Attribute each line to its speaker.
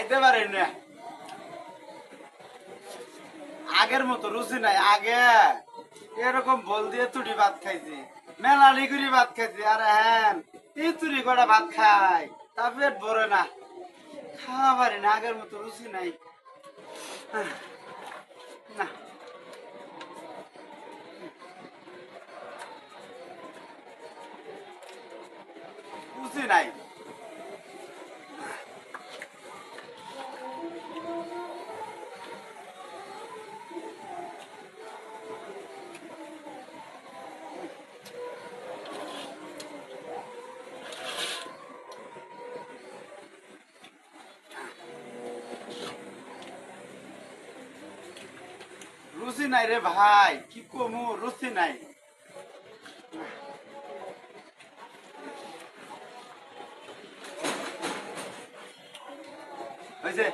Speaker 1: খাইতে পারেন না আগের মতো রুচি নাই। আগে এরকম বল দিয়ে তুড়ি ভাত খাইছি, মেলালি করে ভাত খাইছি। আর হ্যাঁ এই তুড়ি কটা ভাত খাই তা পেট ভরে না, খাওয়া পারি না, আগের মতো রুচি নাই না। রুচি নাই। রুচি নাই রে ভাই, কি কমু, রুচি নাই। হয়েছে।